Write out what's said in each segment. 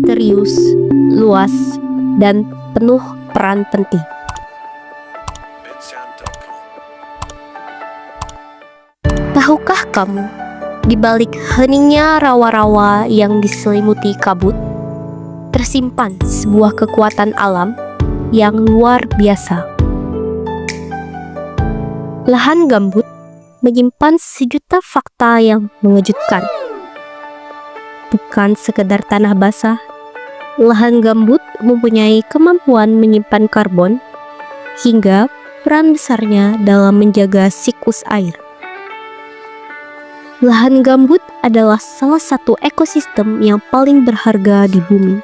misterius, luas, dan penuh peran penting. Tahukah kamu, di balik heningnya rawa-rawa yang diselimuti kabut, tersimpan sebuah kekuatan alam yang luar biasa. Lahan gambut menyimpan sejuta fakta yang mengejutkan. Bukan sekedar tanah basah, lahan gambut mempunyai kemampuan menyimpan karbon hingga peran besarnya dalam menjaga siklus air. Lahan gambut adalah salah satu ekosistem yang paling berharga di bumi,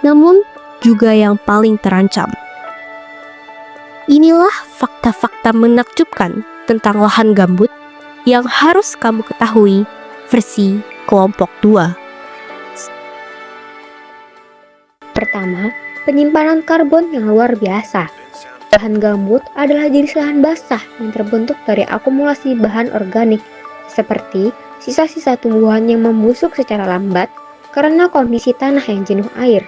namun juga yang paling terancam. Inilah fakta-fakta menakjubkan tentang lahan gambut yang harus kamu ketahui versi kelompok 2. Pertama, penyimpanan karbon yang luar biasa. Lahan gambut adalah jenis lahan basah yang terbentuk dari akumulasi bahan organik seperti sisa-sisa tumbuhan yang membusuk secara lambat karena kondisi tanah yang jenuh air.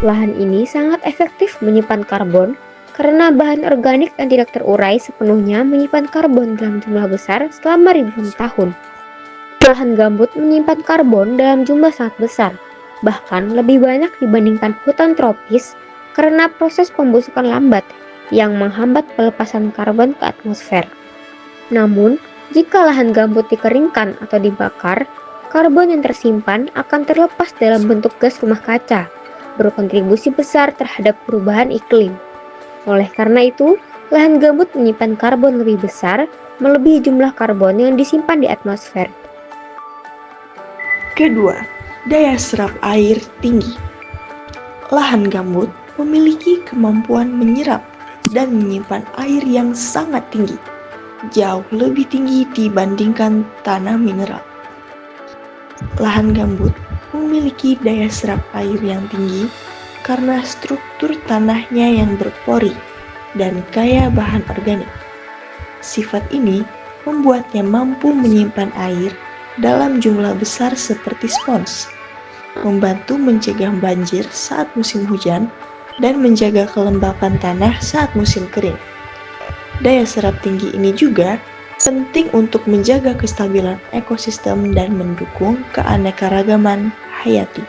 Lahan ini sangat efektif menyimpan karbon karena bahan organik yang tidak terurai sepenuhnya menyimpan karbon dalam jumlah besar selama ribuan tahun. Lahan gambut menyimpan karbon dalam jumlah sangat besar, bahkan lebih banyak dibandingkan hutan tropis karena proses pembusukan lambat yang menghambat pelepasan karbon ke atmosfer. Namun, jika lahan gambut dikeringkan atau dibakar, karbon yang tersimpan akan terlepas dalam bentuk gas rumah kaca, berkontribusi besar terhadap perubahan iklim. Oleh karena itu, lahan gambut menyimpan karbon lebih besar, melebihi jumlah karbon yang disimpan di atmosfer. Kedua, daya serap air tinggi. Lahan gambut memiliki kemampuan menyerap dan menyimpan air yang sangat tinggi, jauh lebih tinggi dibandingkan tanah mineral. Lahan gambut memiliki daya serap air yang tinggi karena struktur tanahnya yang berpori dan kaya bahan organik. Sifat ini membuatnya mampu menyimpan air dalam jumlah besar seperti spons, membantu mencegah banjir saat musim hujan dan menjaga kelembapan tanah saat musim kering. Daya serap tinggi ini juga penting untuk menjaga kestabilan ekosistem dan mendukung keanekaragaman hayati.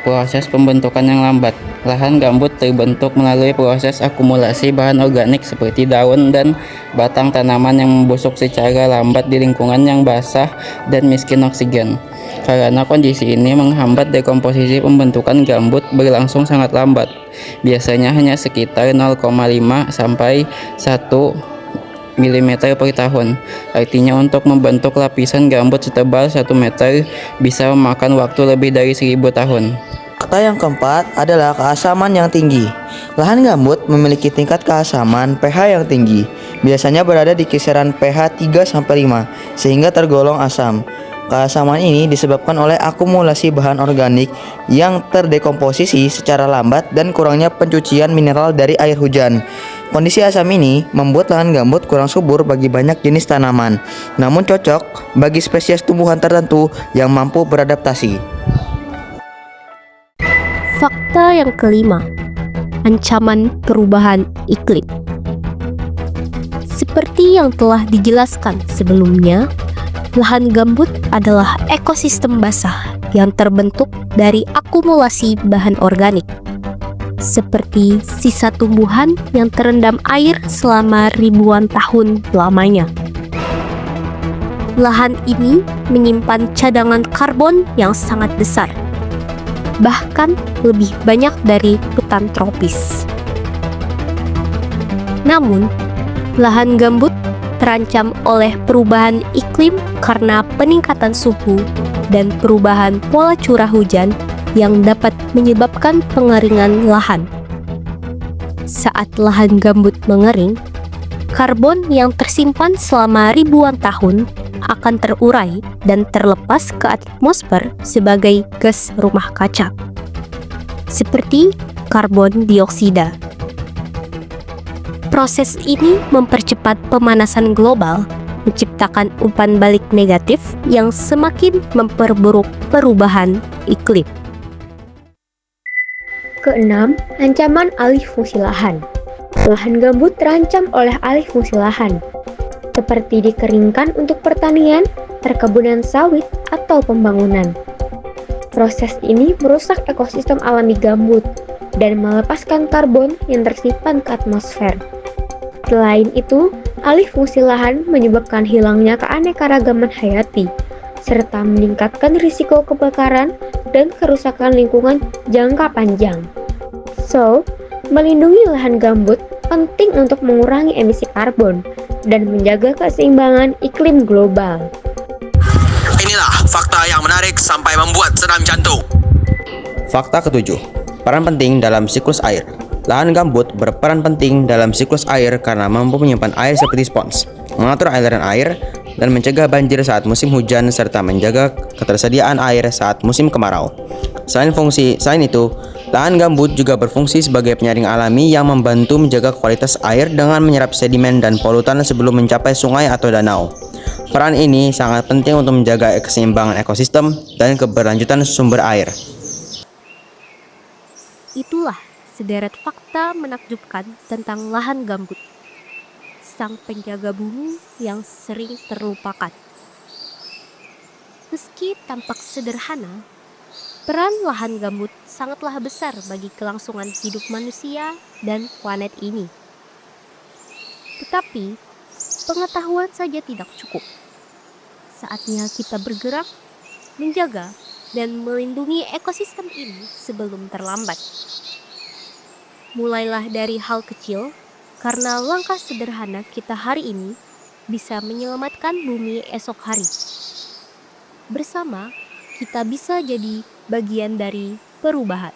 Proses pembentukan yang lambat. Lahan gambut terbentuk melalui proses akumulasi bahan organik seperti daun dan batang tanaman yang membusuk secara lambat di lingkungan yang basah dan miskin oksigen. Karena kondisi ini menghambat dekomposisi, pembentukan gambut berlangsung sangat lambat. Biasanya hanya sekitar 0,5 sampai 1 mm per tahun. Artinya untuk membentuk lapisan gambut setebal 1 meter bisa memakan waktu lebih dari 1000 tahun. Fakta yang keempat adalah keasaman yang tinggi. Lahan gambut memiliki tingkat keasaman pH yang tinggi, biasanya berada di kisaran pH 3-5, sehingga tergolong asam. Keasaman ini disebabkan oleh akumulasi bahan organik yang terdekomposisi secara lambat dan kurangnya pencucian mineral dari air hujan. Kondisi asam ini membuat lahan gambut kurang subur bagi banyak jenis tanaman, namun cocok bagi spesies tumbuhan tertentu yang mampu beradaptasi. Fakta yang kelima, ancaman perubahan iklim. Seperti yang telah dijelaskan sebelumnya, lahan gambut adalah ekosistem basah yang terbentuk dari akumulasi bahan organik, seperti sisa tumbuhan yang terendam air selama ribuan tahun lamanya. Lahan ini menyimpan cadangan karbon yang sangat besar, bahkan lebih banyak dari hutan tropis. Namun, lahan gambut terancam oleh perubahan iklim karena peningkatan suhu dan perubahan pola curah hujan yang dapat menyebabkan pengeringan lahan. Saat lahan gambut mengering, karbon yang tersimpan selama ribuan tahun akan terurai dan terlepas ke atmosfer sebagai gas rumah kaca, seperti karbon dioksida. Proses ini mempercepat pemanasan global, menciptakan umpan balik negatif yang semakin memperburuk perubahan iklim. Keenam, ancaman alih fungsi lahan. Lahan gambut terancam oleh alih fungsi lahan, seperti dikeringkan untuk pertanian, perkebunan sawit, atau pembangunan. Proses ini merusak ekosistem alami gambut dan melepaskan karbon yang tersimpan ke atmosfer. Selain itu, alih fungsi lahan menyebabkan hilangnya keanekaragaman hayati, serta meningkatkan risiko kebakaran dan kerusakan lingkungan jangka panjang. So, melindungi lahan gambut penting untuk mengurangi emisi karbon dan menjaga keseimbangan iklim global. Inilah fakta yang menarik sampai membuat senam jantung. Fakta ketujuh, peran penting dalam siklus air. Lahan gambut berperan penting dalam siklus air karena mampu menyimpan air seperti spons, mengatur aliran air, dan mencegah banjir saat musim hujan serta menjaga ketersediaan air saat musim kemarau. Selain itu, lahan gambut juga berfungsi sebagai penyaring alami yang membantu menjaga kualitas air dengan menyerap sedimen dan polutan sebelum mencapai sungai atau danau. Peran ini sangat penting untuk menjaga keseimbangan ekosistem dan keberlanjutan sumber air. Itulah sederet fakta menakjubkan tentang lahan gambut, sang penjaga bumi yang sering terlupakan. Meski tampak sederhana, peran lahan gambut sangatlah besar bagi kelangsungan hidup manusia dan planet ini. Tetapi, pengetahuan saja tidak cukup. Saatnya kita bergerak, menjaga, dan melindungi ekosistem ini sebelum terlambat. Mulailah dari hal kecil, karena langkah sederhana kita hari ini bisa menyelamatkan bumi esok hari. Bersama, kita bisa jadi bagian dari perubahan.